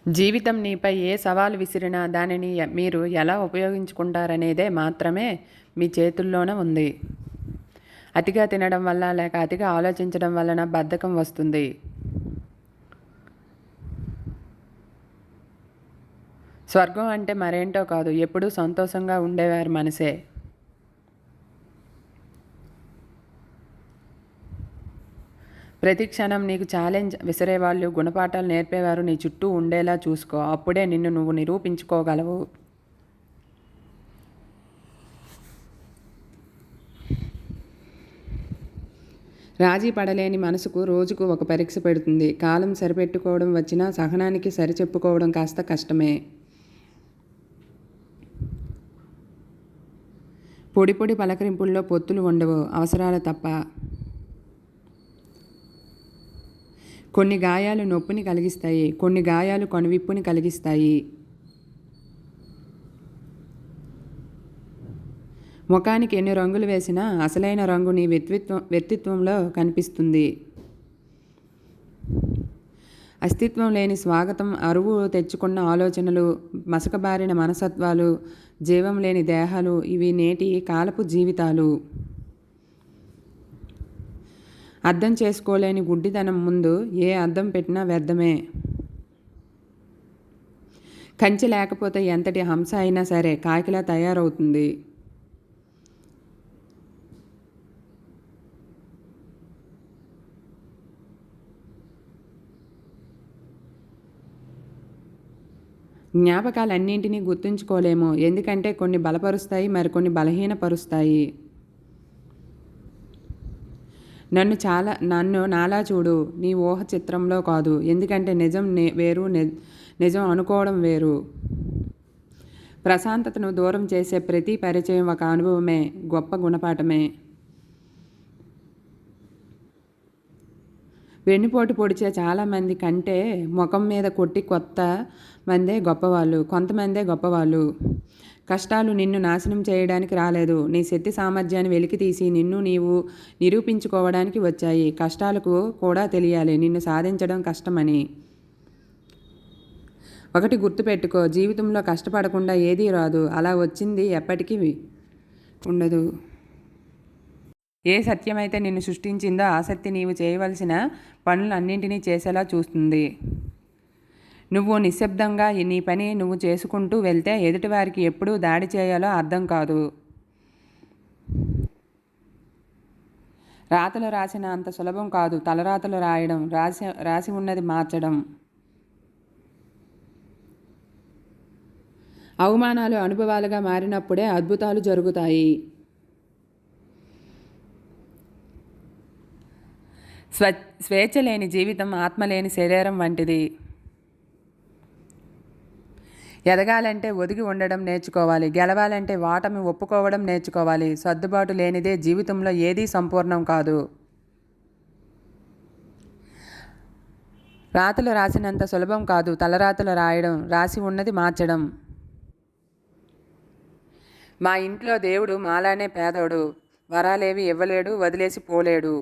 జీవితం నీపై ఏ సవాలు విసిరినా దానిని మీరు ఎలా ఉపయోగించుకుంటారనేదే మాత్రమే మీ చేతుల్లోనే ఉంది. అతిగా తినడం వల్ల లేక అతిగా ఆలోచించడం వలన బద్ధకం వస్తుంది. స్వర్గం అంటే మరేంటో కాదు, ఎప్పుడూ సంతోషంగా ఉండేవారి మనసే. ప్రతి క్షణం నీకు ఛాలెంజ్ విసిరేవాళ్ళు, గుణపాఠాలు నేర్పేవారు నీ చుట్టూ ఉండేలా చూసుకో. అప్పుడే నిన్ను నువ్వు నిరూపించుకోగలవు. రాజీ పడలేని మనసుకు రోజుకు ఒక పరీక్ష పెడుతుంది. కాలం సరిపెట్టుకోవడం వచ్చినా సహనానికి సరిచెప్పుకోవడం కాస్త కష్టమే. పొడి పొడి పలకరింపుల్లో పొత్తులు ఉండవు, అవసరాలు తప్ప. కొన్ని గాయాలు నొప్పిని కలిగిస్తాయి, కొన్ని గాయాలు కనువిప్పుని కలిగిస్తాయి. ముఖానికి ఎన్ని రంగులు వేసినా అసలైన రంగు నీ వ్యక్తిత్వంలో కనిపిస్తుంది. అస్తిత్వం లేని స్వాగతం, అరువు తెచ్చుకున్న ఆలోచనలు, మసకబారిన మనసత్వాలు, జీవం లేని దేహాలు ఇవి నేటి కాలపు జీవితాలు. అర్థం చేసుకోలేని గుడ్డితనం ముందు ఏ అద్దం పెట్టినా వ్యర్థమే. కంచె లేకపోతే ఎంతటి హంస అయినా సరే కాకిలా తయారవుతుంది. జ్ఞాపకాలన్నింటినీ గుర్తుంచుకోలేము, ఎందుకంటే కొన్ని బలపరుస్తాయి, మరికొన్ని బలహీనపరుస్తాయి. నన్ను నాలా చూడు, నీ ఊహ చిత్రంలో కాదు, ఎందుకంటే నిజం వేరు, నిజం అనుకోవడం వేరు. ప్రశాంతతను దూరం చేసే ప్రతి పరిచయం ఒక అనుభవమే, గొప్ప గుణపాఠమే. వెన్నుపోటు పొడిచే చాలామంది కంటే ముఖం మీద కొట్టి కొంతమందే గొప్పవాళ్ళు. కష్టాలు నిన్ను నాశనం చేయడానికి రాలేదు, నీ శక్తి సామర్థ్యాన్ని వెలికితీసి నిన్ను నీవు నిరూపించుకోవడానికి వచ్చాయి. కష్టాలకు కూడా తెలియాలి నిన్ను సాధించడం కష్టమని. ఒకటి గుర్తుపెట్టుకో, జీవితంలో కష్టపడకుండా ఏదీ రాదు, అలా వచ్చింది ఎప్పటికీ ఉండదు. ఏ సత్యమైతే నిన్ను సృష్టించిందో ఆ శక్తి నీవు చేయవలసిన పనులన్నింటినీ చేసేలా చూస్తుంది. నువ్వు నిశ్శబ్దంగా నీ పని నువ్వు చేసుకుంటూ వెళ్తే ఎదుటివారికి ఎప్పుడు దాడి చేయాలో అర్థం కాదు. రాతలు రాసిన అంత సులభం కాదు తలరాతలు రాయడం, రాసి ఉన్నది మార్చడం. అవమానాలు అనుభవాలుగా మారినప్పుడే అద్భుతాలు జరుగుతాయి. స్వేచ్ఛ లేని జీవితం ఆత్మ లేని శరీరం వంటిది. ఎదగాలంటే ఒదిగి ఉండడం నేర్చుకోవాలి, గెలవాలంటే ఓటమి ఒప్పుకోవడం నేర్చుకోవాలి. సర్దుబాటు లేనిదే జీవితంలో ఏదీ సంపూర్ణం కాదు. రాతలు రాసినంత సులభం కాదు తలరాతలు రాయడం, రాసి ఉన్నది మార్చడం. మా ఇంట్లో దేవుడు మాలానే పేదోడు, వరాలేవి ఇవ్వలేడు, వదిలేసి పోలేడు.